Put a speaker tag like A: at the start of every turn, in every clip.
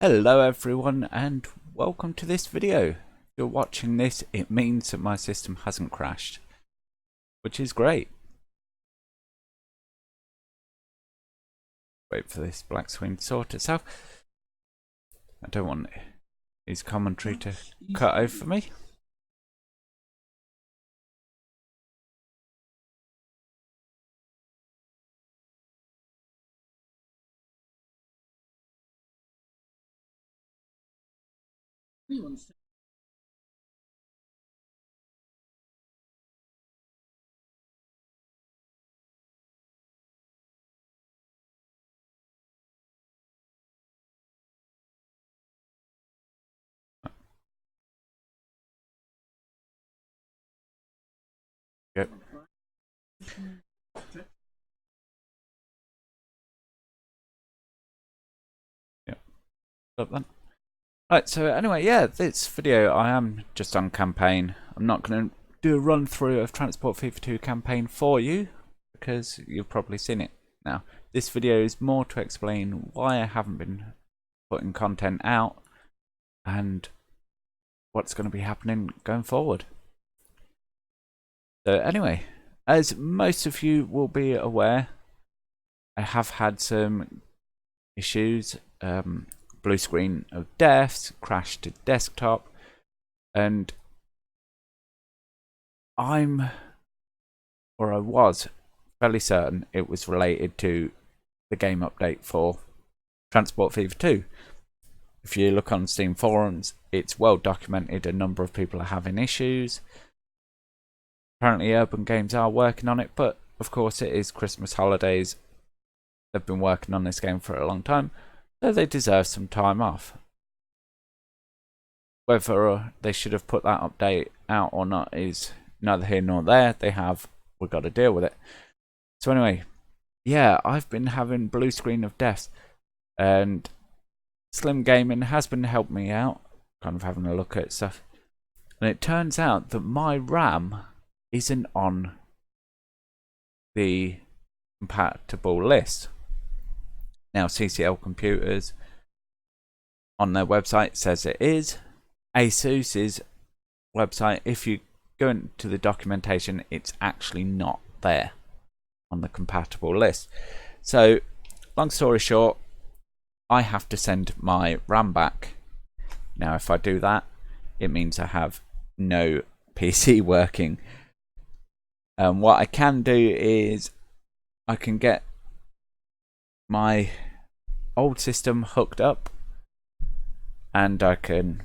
A: Hello everyone and welcome to this video. If you're watching this, it means that my system hasn't crashed, which is great. Wait for this black screen to sort itself. I don't want his commentary to cut over me. Yep. Yep. Stop that. Right, so anyway, yeah, this video I am just on campaign. I'm not going to do a run through of Transport Fever 2 campaign for you because you've probably seen it now. This video is more to explain why I haven't been putting content out and what's going to be happening going forward. So anyway, as most of you will be aware, I have had some issues. Blue screen of deaths, crash to desktop, and I was fairly certain it was related to the game update for Transport Fever 2. If you look on Steam forums, it's well documented a number of people are having issues. Apparently Urban Games are working on it, but of course it is Christmas holidays. They've been working on this game for a long time, so they deserve some time off. Whether they should have put that update out or not is neither here nor there. We've got to deal with it. So anyway, yeah, I've been having blue screen of death, and Slim Gaming has been helping me out, kind of having a look at stuff. And it turns out that my RAM isn't on the compatible list. Now CCL Computers on their website says it is. ASUS's website, if you go into the documentation, it's actually not there on the compatible list. So long story short, I have to send my RAM back. Now if I do that, it means I have no PC working. What I can do is I can get my old system hooked up and I can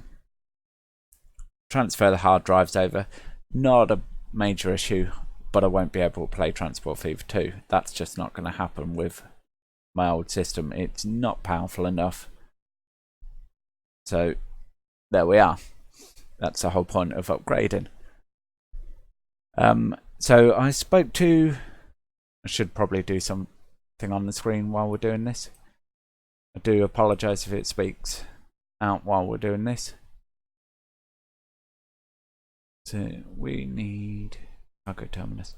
A: transfer the hard drives over. Not a major issue, but I won't be able to play Transport Fever 2. That's just not going to happen with my old system. It's not powerful enough. So there we are. That's the whole point of upgrading. So I spoke to, I should probably do something on the screen while we're doing this. I do apologise if it speaks out while we're doing this. So we need cargo terminus.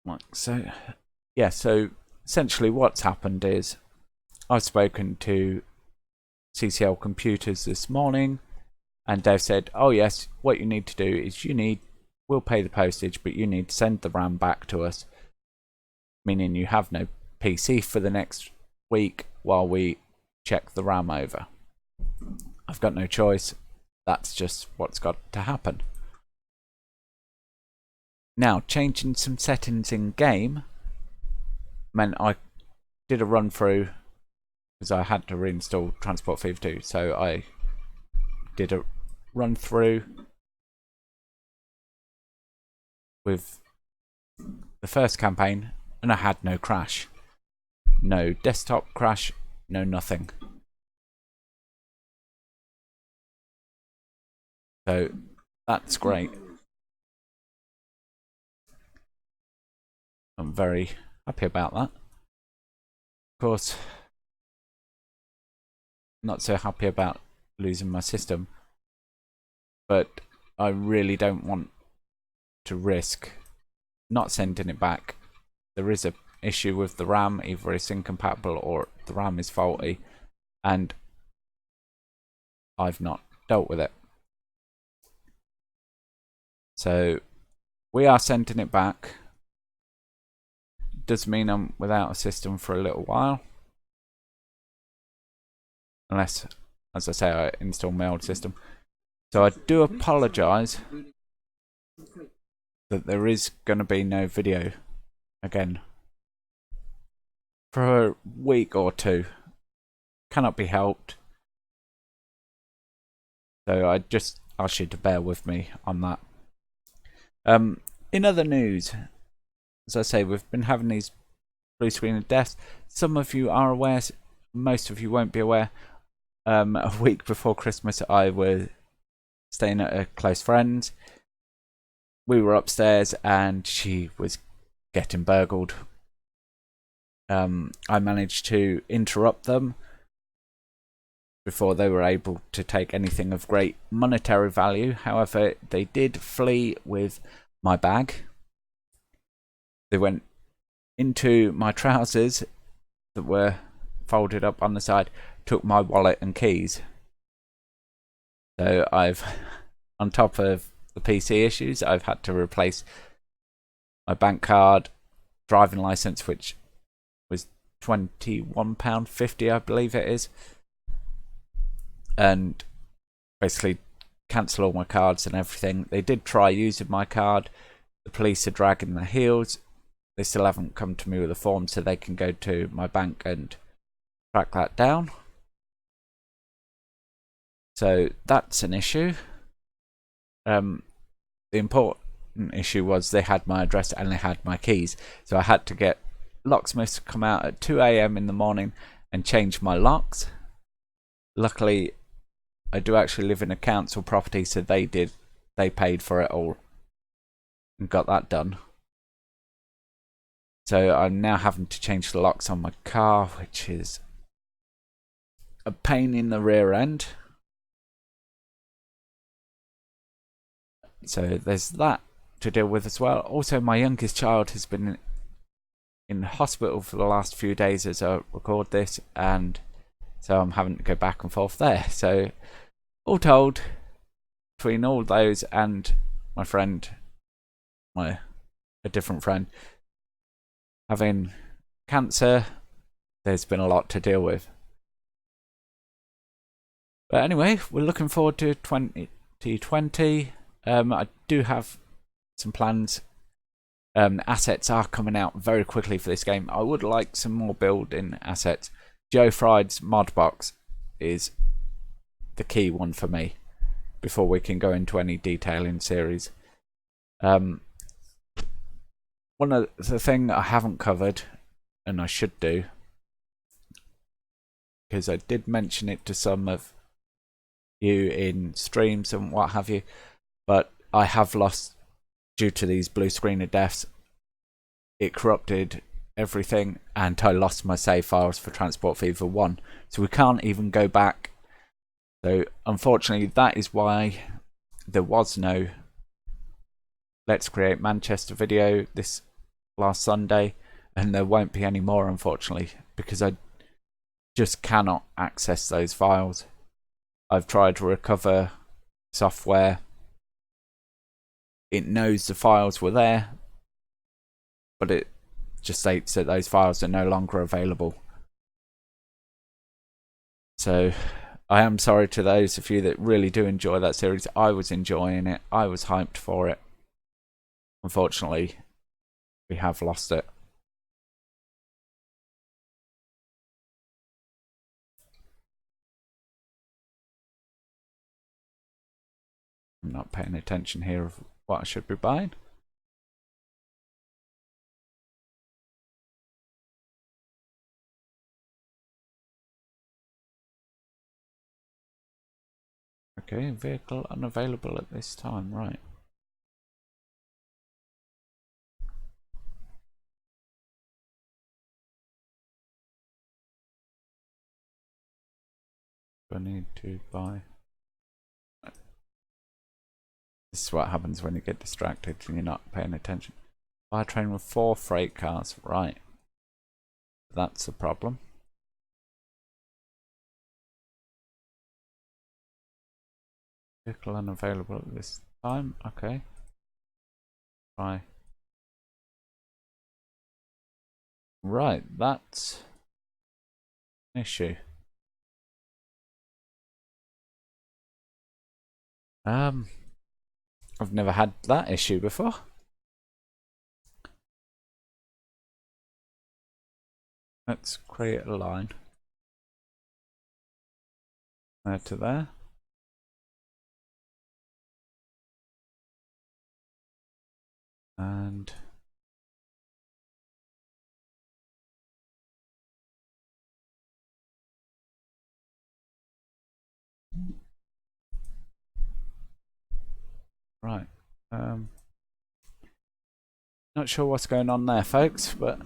A: Right, so yeah, so essentially what's happened is I've spoken to CCL Computers this morning and they've said, oh yes, what you need to do is we'll pay the postage, but you need to send the RAM back to us, meaning you have no PC for the next week while we check the RAM over. I've got no choice. That's just what's got to happen. Now, changing some settings in game meant I did a run through because I had to reinstall Transport Fever 2. So I did a run through with the first campaign and I had no crash. No desktop crash, no nothing. So that's great. I'm very happy about that. Of course, not so happy about losing my system, but I really don't want to risk not sending it back. There is a issue with the RAM, either it's incompatible or the RAM is faulty. and I've not dealt with it. So we are sending it back. Does mean I'm without a system for a little while, unless, as I say, I install my old system. So I do apologise that there is going to be no video again for a week or two. Cannot be helped. So I just ask you to bear with me on that. In other news, as I say, we've been having these blue screen of death. Some of you are aware, most of you won't be aware. A week before Christmas, I was staying at a close friend's. We were upstairs and she was getting burgled. I managed to interrupt them before they were able to take anything of great monetary value. However, they did flee with my bag. They went into my trousers that were folded up on the side, took my wallet and keys. So I've, on top of the PC issues, I've had to replace my bank card, driving license, which was £21.50, I believe it is, and basically cancel all my cards and everything. They did try using my card. The police are dragging their heels. They still haven't come to me with a form so they can go to my bank and track that down. So that's an issue. The important issue was they had my address and they had my keys. So I had to get locksmiths to come out at 2 AM in the morning and change my locks. Luckily, I do actually live in a council property, so they paid for it all and got that done. So I'm now having to change the locks on my car, which is a pain in the rear end. So there's that to deal with as well. Also, my youngest child has been in hospital for the last few days as I record this, and so I'm having to go back and forth there. So all told, between all those and my friend, a different friend, having cancer, there's been a lot to deal with. But anyway, we're looking forward to 2020. I do have some plans. Assets are coming out very quickly for this game. I would like some more building assets. Joe Fried's mod box is the key one for me before we can go into any detailing series. One of the thing I haven't covered, and I should do, because I did mention it to some of you in streams and what have you, but I have lost, due to these blue screen of deaths, it corrupted everything and I lost my save files for Transport Fever 1, so we can't even go back. So unfortunately that is why there was no Let's Create Manchester video this last Sunday, and there won't be any more, unfortunately, because I just cannot access those files. I've tried to recover software. It knows the files were there, but it just states that those files are no longer available. So I am sorry to those of you that really do enjoy that series. I was enjoying it. I was hyped for it. Unfortunately, we have lost it. I'm not paying attention here of what I should be buying. Okay, vehicle unavailable at this time, right. Do I need to buy? This is what happens when you get distracted and you're not paying attention. Buy a train with 4 freight cars, right. That's a problem. Vehicle unavailable at this time. Okay. Try. Right, that's an issue. I've never had that issue before. Let's create a line. There to there. And right. Not sure what's going on there, folks, but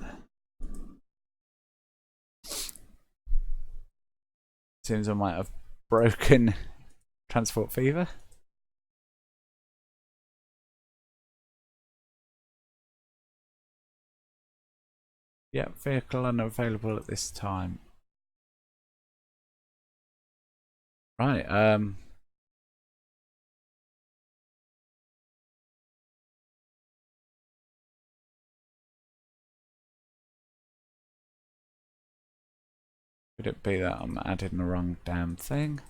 A: seems I might have broken Transport Fever. Yeah, vehicle unavailable at this time. Right, could it be that I'm adding the wrong damn thing?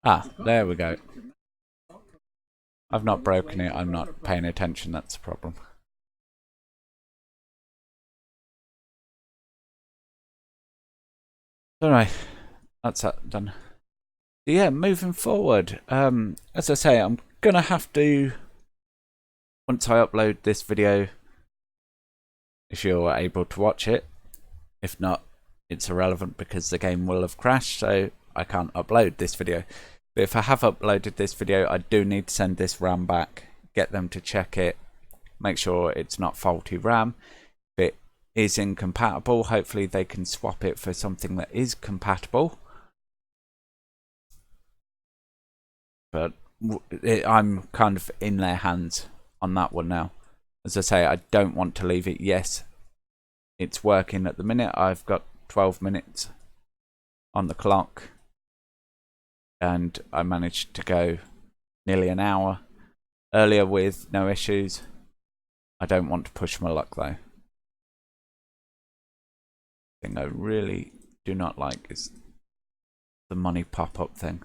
A: Ah, there we go. I've not broken it, I'm not paying attention, that's the problem. Anyway, that's that done. Yeah, moving forward, as I say, I'm gonna have to, once I upload this video, if you're able to watch it, if not, it's irrelevant because the game will have crashed, so I can't upload this video. But if I have uploaded this video, I do need to send this RAM back, get them to check it, make sure it's not faulty RAM. If it is incompatible, hopefully they can swap it for something that is compatible. But I'm kind of in their hands on that one now. As I say, I don't want to leave it. Yes, it's working at the minute. I've got 12 minutes on the clock and I managed to go nearly an hour earlier with no issues. I don't want to push my luck though. The thing I really do not like is the money pop-up thing.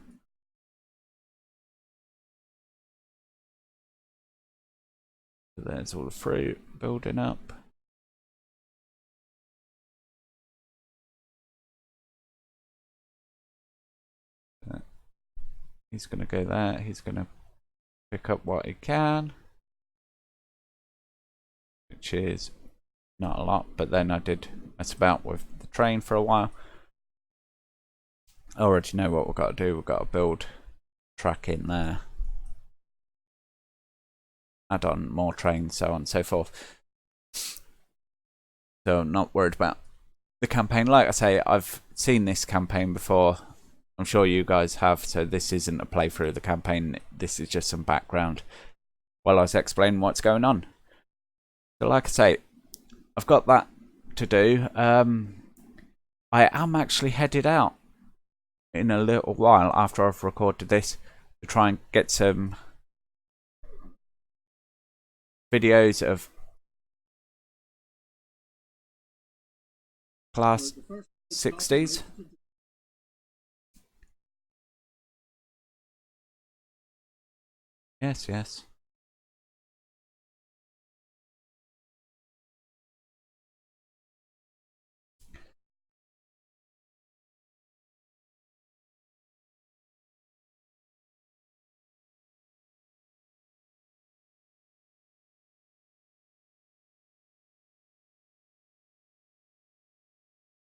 A: So there's all the fruit building up. He's going to go there. He's going to pick up what he can, which is not a lot, but then I did mess about with the train for a while. I already know what we've got to do. We've got to build track in there, add on more trains, so on and so forth. So I'm not worried about the campaign. Like I say, I've seen this campaign before. I'm sure you guys have, so this isn't a playthrough of the campaign. This is just some background while I was explaining what's going on. So like I say, I've got that to do. I am actually headed out in a little while after I've recorded this to try and get some videos of Class 60s. Yes, yes.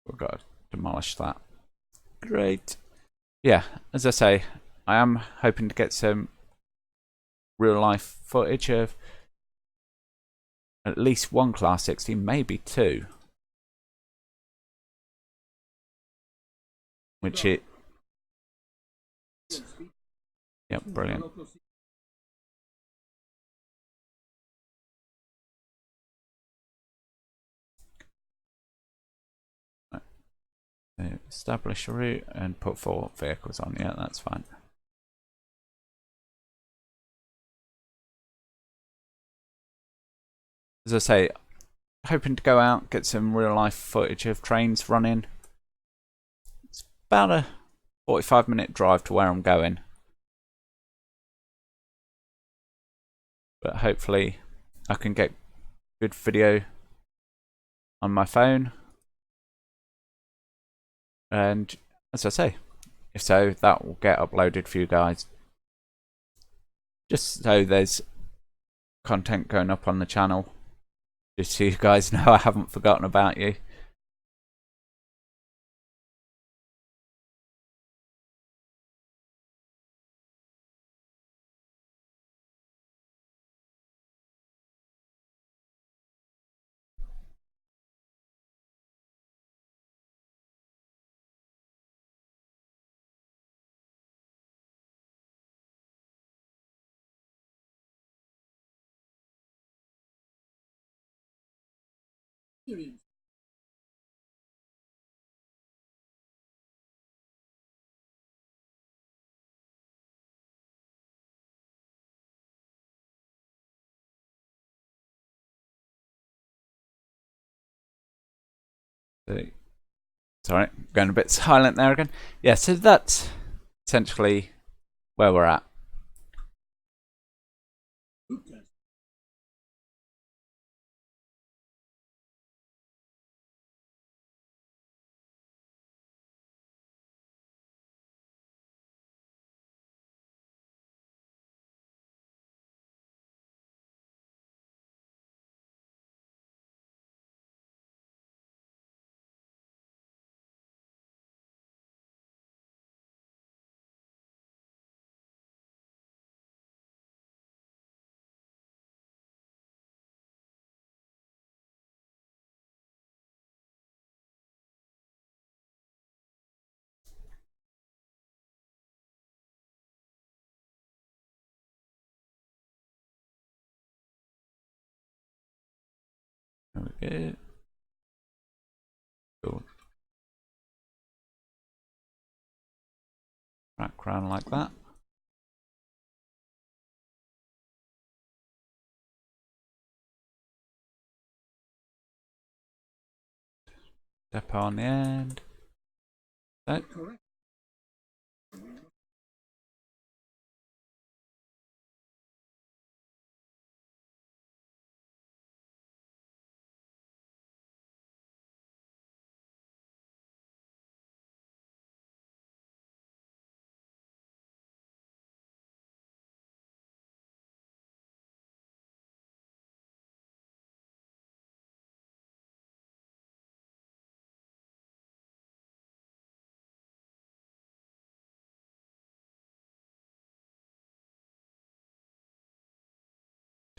A: We've got to demolish that. Great. Yeah, as I say, I am hoping to get some real life footage of at least one Class 60, maybe two. Which it... Yep, brilliant. Establish a route and put 4 vehicles on. Yeah, that's fine. as I say, hoping to go out, get some real life footage of trains running. It's about a 45-minute drive to where I'm going, but hopefully I can get good video on my phone, and as I say, if so, that will get uploaded for you guys, just so there's content going up on the channel, just so you guys know I haven't forgotten about you. Sorry, going a bit silent there again. Yeah, so that's essentially where we're at. There we go. Cool. Background like that. Depot on the end. So.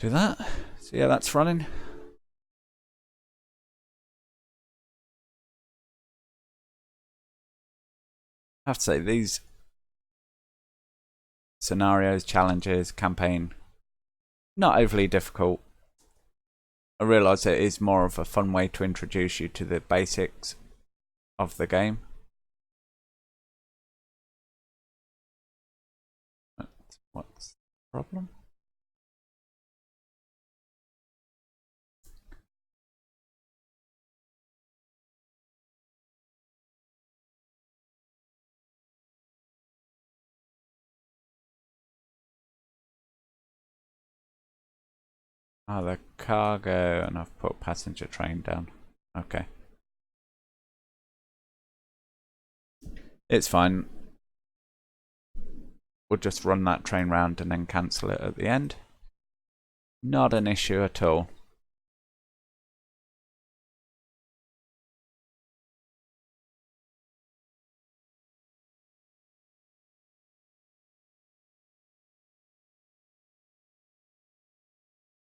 A: Do that. So yeah, that's running. I have to say, these scenarios, challenges, campaign, not overly difficult. I realise it is more of a fun way to introduce you to the basics of the game. What's the problem? Oh, the cargo, and I've put passenger train down. Okay. It's fine. We'll just run that train round and then cancel it at the end. Not an issue at all.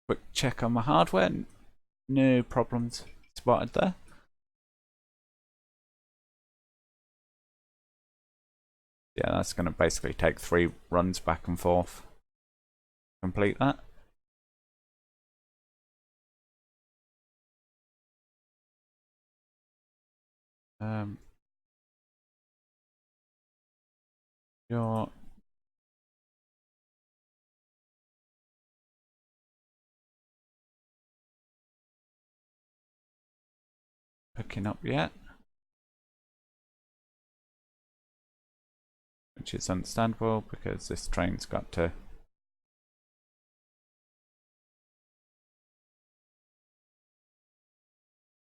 A: Quick check on my hardware. No problems spotted there. Yeah, that's going to basically take 3 runs back and forth. Complete that. Your picking up yet, which is understandable because this train's got to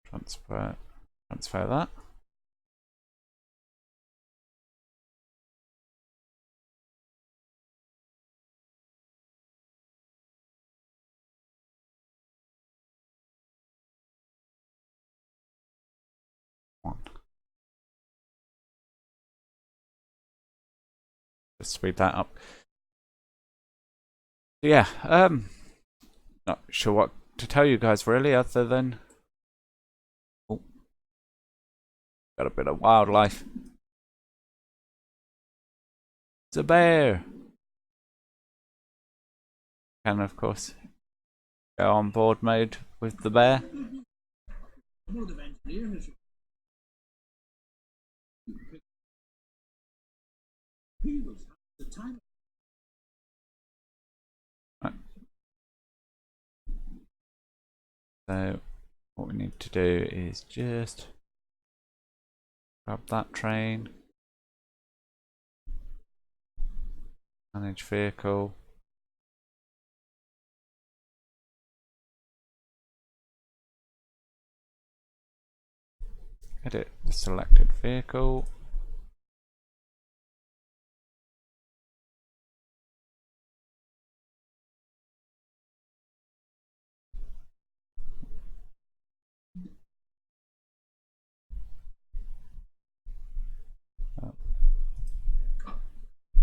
A: transfer that. Just speed that up. Yeah, not sure what to tell you guys really, other than got a bit of wildlife. It's a bear. Can of course go on board mode with the bear. Right. So what we need to do is just grab that train, manage vehicle, edit the selected vehicle.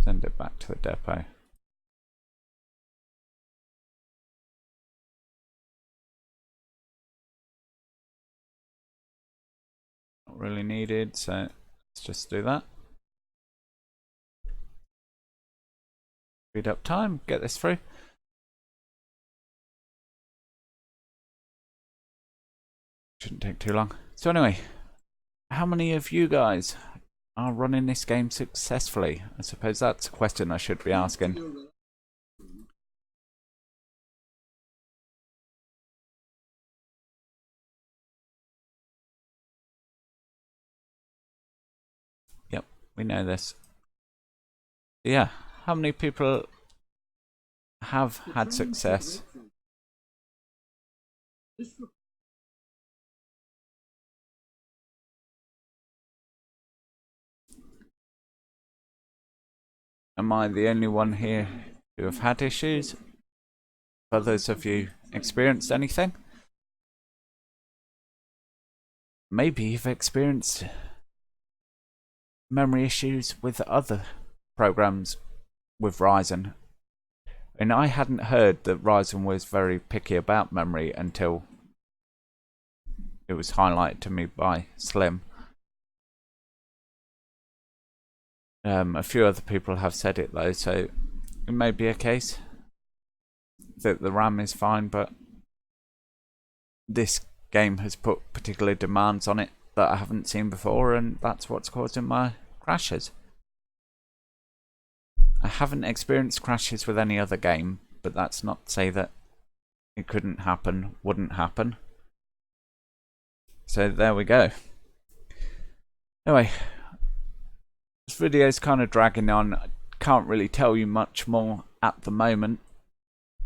A: Send it back to the depot. Not really needed, so let's just do that. Speed up time, get this through. Shouldn't take too long. So anyway, how many of you guys are running this game successfully? I suppose that's a question I should be asking. Yep, we know this. Yeah, how many people have had success? Am I the only one here who have had issues? Have others of you experienced anything? Maybe you've experienced memory issues with other programs with Ryzen. And I hadn't heard that Ryzen was very picky about memory until it was highlighted to me by Slim. A few other people have said it though, so it may be a case that the RAM is fine, but this game has put particular demands on it that I haven't seen before, and that's what's causing my crashes. I haven't experienced crashes with any other game, but that's not to say that it couldn't happen, wouldn't happen. So there we go. Anyway, this video's kind of dragging on. I can't really tell you much more at the moment.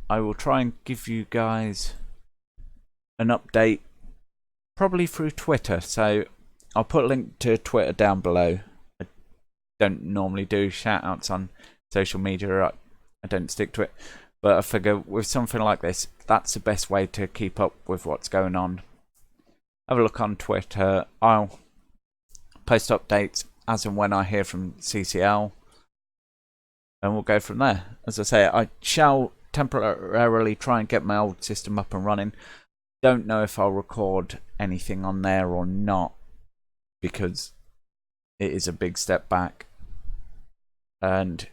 A: I will try and give you guys an update probably through Twitter, so I'll put a link to Twitter down below. I don't normally do shout outs on social media, I don't stick to it, but I figure with something like this, that's the best way to keep up with what's going on. Have a look on Twitter. I'll post updates as and when I hear from CCL, and we'll go from there. As I say, I shall temporarily try and get my old system up and running. Don't know if I'll record anything on there or not, because it is a big step back, and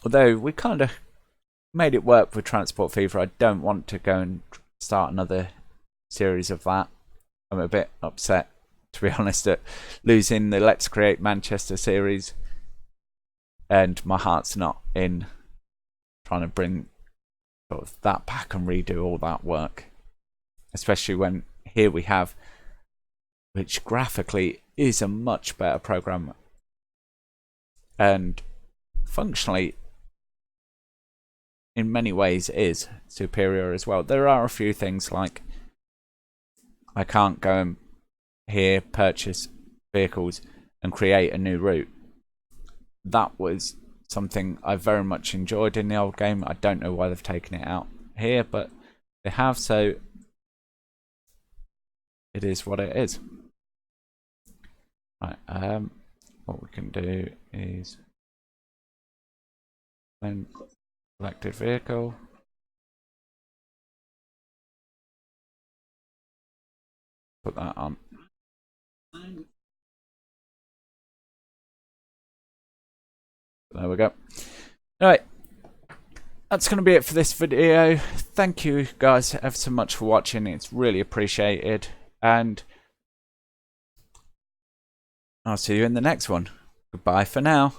A: although we kind of made it work with Transport Fever, I don't want to go and start another series of that. I'm a bit upset, to be honest, at losing the Let's Create Manchester series, and my heart's not in trying to bring sort of that back and redo all that work, especially when here we have which graphically is a much better program and functionally in many ways is superior as well. There are a few things like I can't go and here purchase vehicles and create a new route. That was something I very much enjoyed in the old game. I don't know why they've taken it out here, but they have, so it is what it is. Right, what we can do is then selected vehicle. Put that on. There we go. Alright, that's going to be it for this video. Thank you guys ever so much for watching. It's really appreciated. And I'll see you in the next one. Goodbye for now.